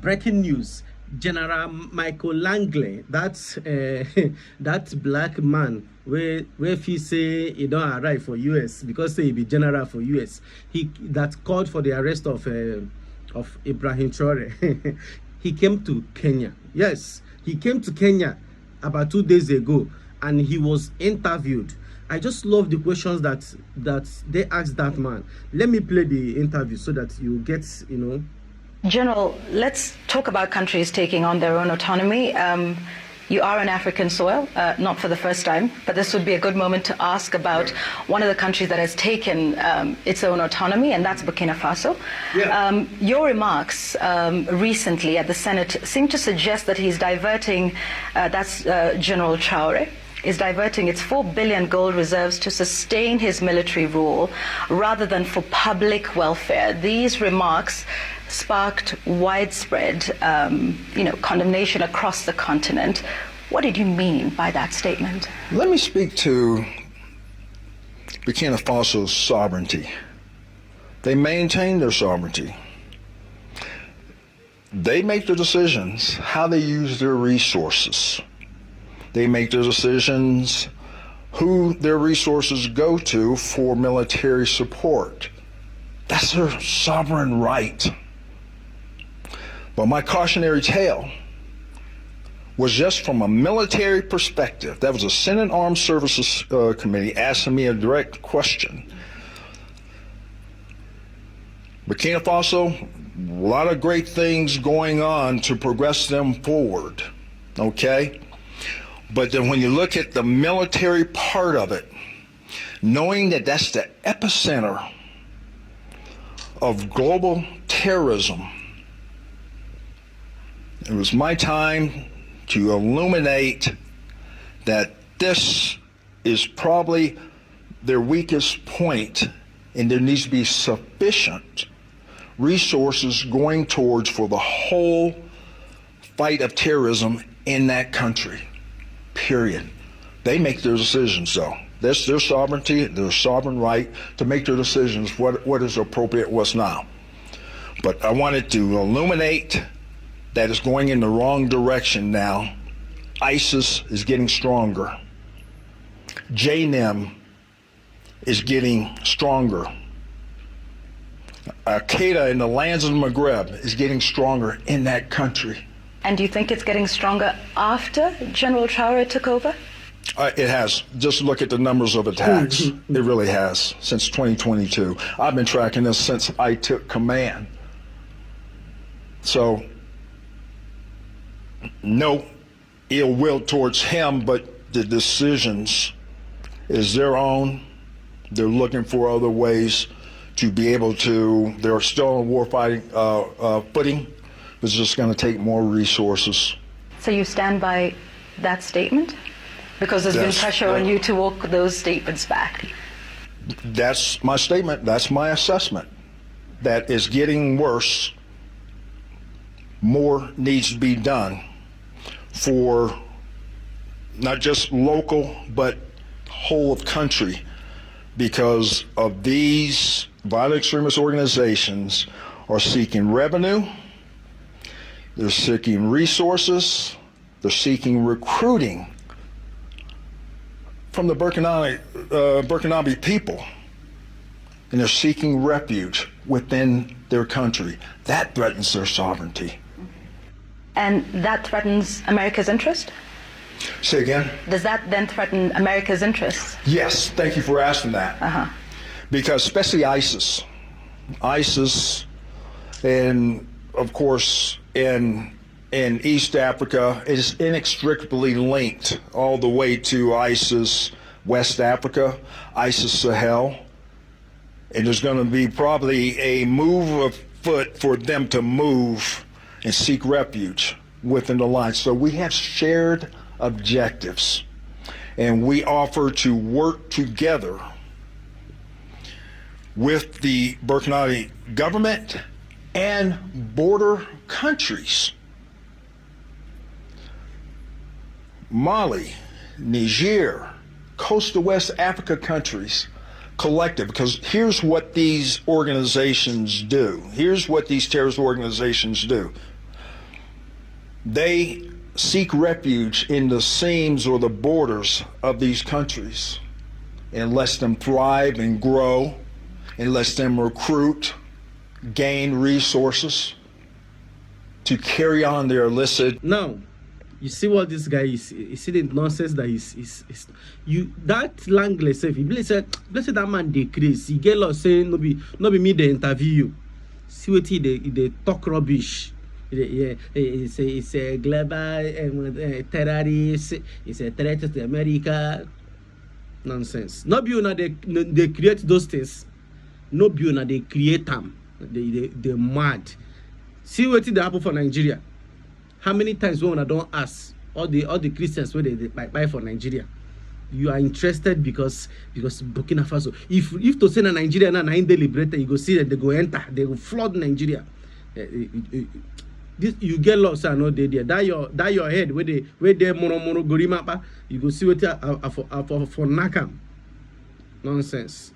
Breaking news. General Michael Langley, that's that black man where he say he don't arrive for US because say he be general for US. He that called for the arrest of Ibrahim Traore. He came to Kenya. Yes, he came to Kenya about 2 days ago, and he was interviewed. I just love the questions that they asked that man. Let me play the interview so that you get, General, let's talk about countries taking on their own autonomy. You are on African soil, not for the first time, but this would be a good moment to ask about one of the countries that has taken its own autonomy, and that's Burkina Faso. Yeah. Your remarks recently at the Senate seem to suggest that he's diverting, General Traore, is diverting its 4 billion gold reserves to sustain his military rule rather than for public welfare. These remarks sparked widespread condemnation across the continent. What did you mean by that statement? Let me speak to Burkina Faso's sovereignty. They maintain their sovereignty. They make the decisions how they use their resources. They make their decisions who their resources go to for military support. That's their sovereign right. But my cautionary tale was just from a military perspective. That was a Senate Armed Services Committee asking me a direct question. Burkina Faso, a lot of great things going on to progress them forward, okay? But then when you look at the military part of it, knowing that that's the epicenter of global terrorism, it was my time to illuminate that this is probably their weakest point, and there needs to be sufficient resources going towards for the whole fight of terrorism in that country, period. They make their decisions, though. That's their sovereignty, their sovereign right to make their decisions, what is appropriate, what's not. But I wanted to illuminate that is going in the wrong direction now. ISIS is getting stronger. JNIM is getting stronger. Al-Qaeda in the lands of the Maghreb is getting stronger in that country. And do you think it's getting stronger after General Traore took over? It has. Just look at the numbers of attacks. It really has, since 2022. I've been tracking this since I took command. So, no ill will towards him, but the decisions is their own. They're looking for other ways to be able to, they're still on warfighting footing. It's just going to take more resources. So you stand by that statement? Because there's been pressure on you to walk those statements back. That's my statement. That's my assessment. That is getting worse. More needs to be done for not just local, but whole of country, because of these violent extremist organizations are seeking revenue, they're seeking resources, they're seeking recruiting from the Burkinabe people, and they're seeking refuge within their country. That threatens their sovereignty. And that threatens America's interest? Say again? Does that then threaten America's interests? Yes, thank you for asking that. Because especially ISIS, and of course in East Africa is inextricably linked all the way to ISIS West Africa, ISIS Sahel, and there's going to be probably a move afoot for them to move and seek refuge within the line. So we have shared objectives, and we offer to work together with the Burkinabe government and border countries. Mali, Niger, coastal West Africa countries, collective, because here's what these organizations do. Here's what these terrorist organizations do. They seek refuge in the seams or the borders of these countries and lets them thrive and grow and lets them recruit, gain resources to carry on their illicit. Now, you see what this guy is. You see the nonsense that is you that Langley said. He blessed that man decrease. He get lost saying no be me they interview you. See what they talk rubbish. Yeah, it's a global terrorist. It's a threat to America. Nonsense. No be una they create those things. No be una they create them. They mad. See what they happen for Nigeria. How many times when I don't ask all the Christians where they buy for Nigeria? You are interested because Burkina Faso. If to say na Nigeria na they liberated, you go see that they go enter, they will flood Nigeria. This you get lost and no they there. That your head where they mono gorimapa. You go see what for Nakam. Nonsense.